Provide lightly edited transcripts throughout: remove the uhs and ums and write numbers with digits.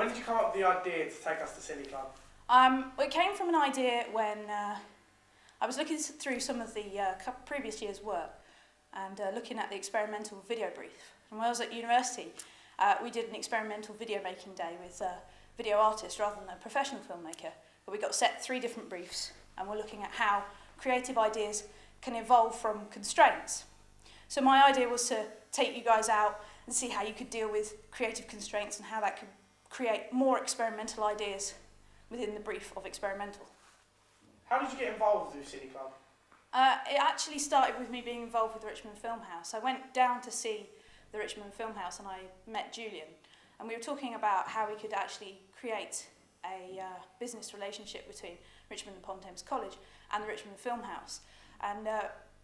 When did you come up with the idea to take us to Cine Club? It came from an idea when I was looking through some of the previous year's work and looking at the experimental video brief. And when I was at university, we did an experimental video making day with video artists rather than a professional filmmaker. But we got set 3 different briefs, and we're looking at how creative ideas can evolve from constraints. So my idea was to take you guys out and see how you could deal with creative constraints and how that could create more experimental ideas within the brief of experimental. How did you get involved with Cine Club? It actually started with me being involved with the Richmond Film House. I went down to see the Richmond Film House and I met Julian, and we were talking about how we could actually create a business relationship between Richmond and Pont Thames College and the Richmond Film House. And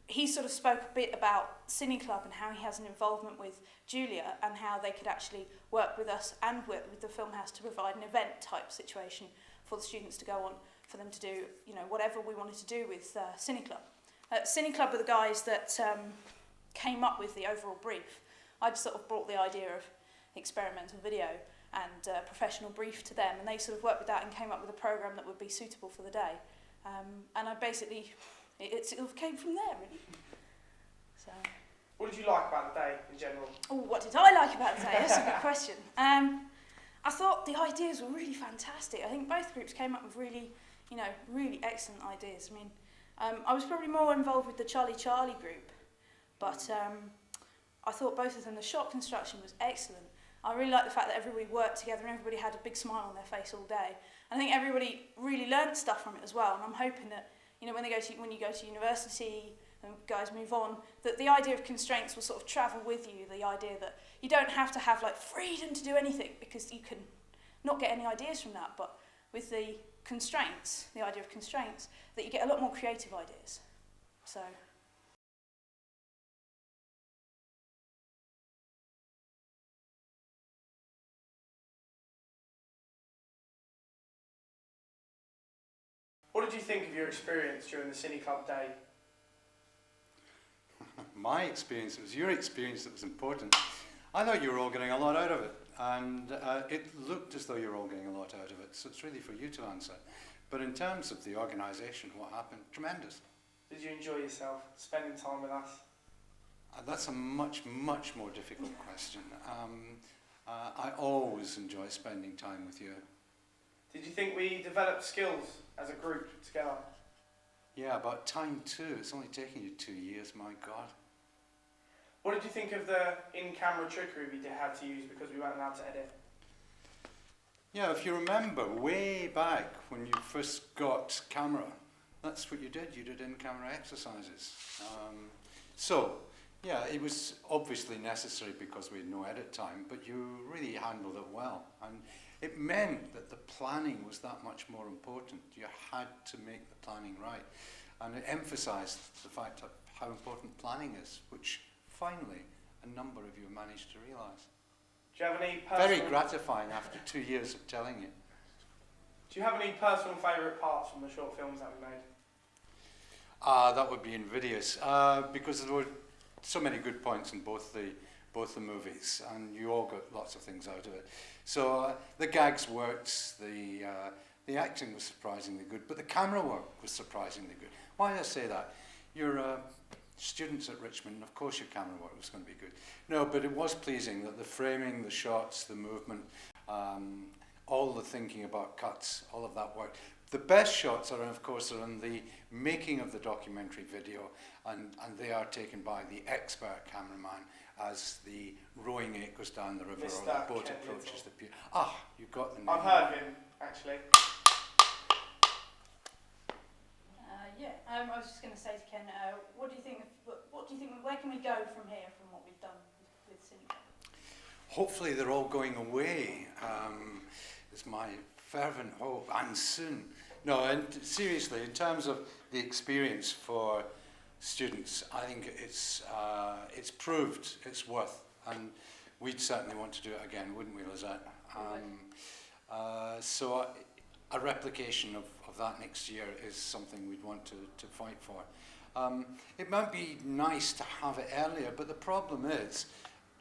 he sort of spoke a bit about Cine Club and how he has an involvement with Julia and how they could actually work with us and work with the Film House to provide an event type situation for the students to go on, for them to do, you know, whatever we wanted to do with Cine Club. Cine Club were the guys that came up with the overall brief. I just sort of brought the idea of experimental video and professional brief to them, and they sort of worked with that and came up with a programme that would be suitable for the day. And I basically, it sort of came from there, really. So. What did you like about the day in general? Oh, what did I like about the day? That's a good question. I thought the ideas were really fantastic. I think both groups came up with really, you know, really excellent ideas. I mean, I was probably more involved with the Charlie Charlie group, but I thought both of them, the shot construction was excellent. I really liked the fact that everybody worked together and everybody had a big smile on their face all day. And I think everybody really learnt stuff from it as well. And I'm hoping that, you know, when you go to university and guys move on, that the idea of constraints will sort of travel with you. The idea that you don't have to have like freedom to do anything, because you can not get any ideas from that. But with the constraints, the idea of constraints, that you get a lot more creative ideas. So. What did you think of your experience during the Cine Club day? My experience, it was your experience that was important. I thought you were all getting a lot out of it, and it looked as though you were all getting a lot out of it, so it's really for you to answer. But in terms of the organisation, what happened? Tremendous. Did you enjoy yourself spending time with us? That's a much, much more difficult question. I always enjoy spending time with you. Did you think we developed skills as a group together? Yeah, about time too. It's only taken you 2 years, my God. What did you think of the in-camera trickery we had to use because we weren't allowed to edit? Yeah, if you remember, way back when you first got camera, that's what you did. You did in-camera exercises. Yeah, it was obviously necessary because we had no edit time, but you really handled it well. And it meant that the planning was that much more important. You had to make the planning right. And it emphasised the fact of how important planning is, which finally a number of you managed to realise. Do you have any personal... Very gratifying after 2 years of telling you. Do you have any personal favourite parts from the short films that we made? That would be invidious, because there were so many good points in both the movies, and you all got lots of things out of it. So the gags worked, the acting was surprisingly good, but the camera work was surprisingly good. Why did I say that? You're students at Richmond, of course your camera work was going to be good. No, but it was pleasing that the framing, the shots, the movement, all the thinking about cuts, all of that worked. The best shots are, of course, are in the making of the documentary video, and they are taken by the expert cameraman as the rowing eight goes down the river Mr. or the boat Ken approaches Little. the pier. Ah, you got the name. I've heard of him, actually. I was just going to say to Ken, what do you think? Where can we go from here, from what we've done with Cine Club? Hopefully they're all going away. It's my fervent hope, and soon. No, and seriously, in terms of the experience for students, I think it's proved its worth, and we'd certainly want to do it again, wouldn't we, Lizette? So a replication of that next year is something we'd want to fight for. It might be nice to have it earlier, but the problem is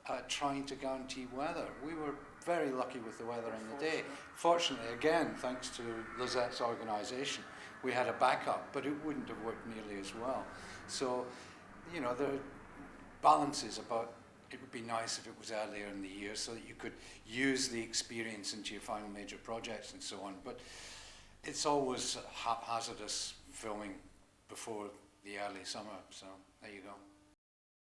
at trying to guarantee weather. We were very lucky with the weather in the day. Fortunately, again, thanks to Lizette's organisation, we had a backup, but it wouldn't have worked nearly as well. So, you know, there are balances about it would be nice if it was earlier in the year so that you could use the experience into your final major projects and so on. But it's always haphazardous filming before the early summer, so there you go.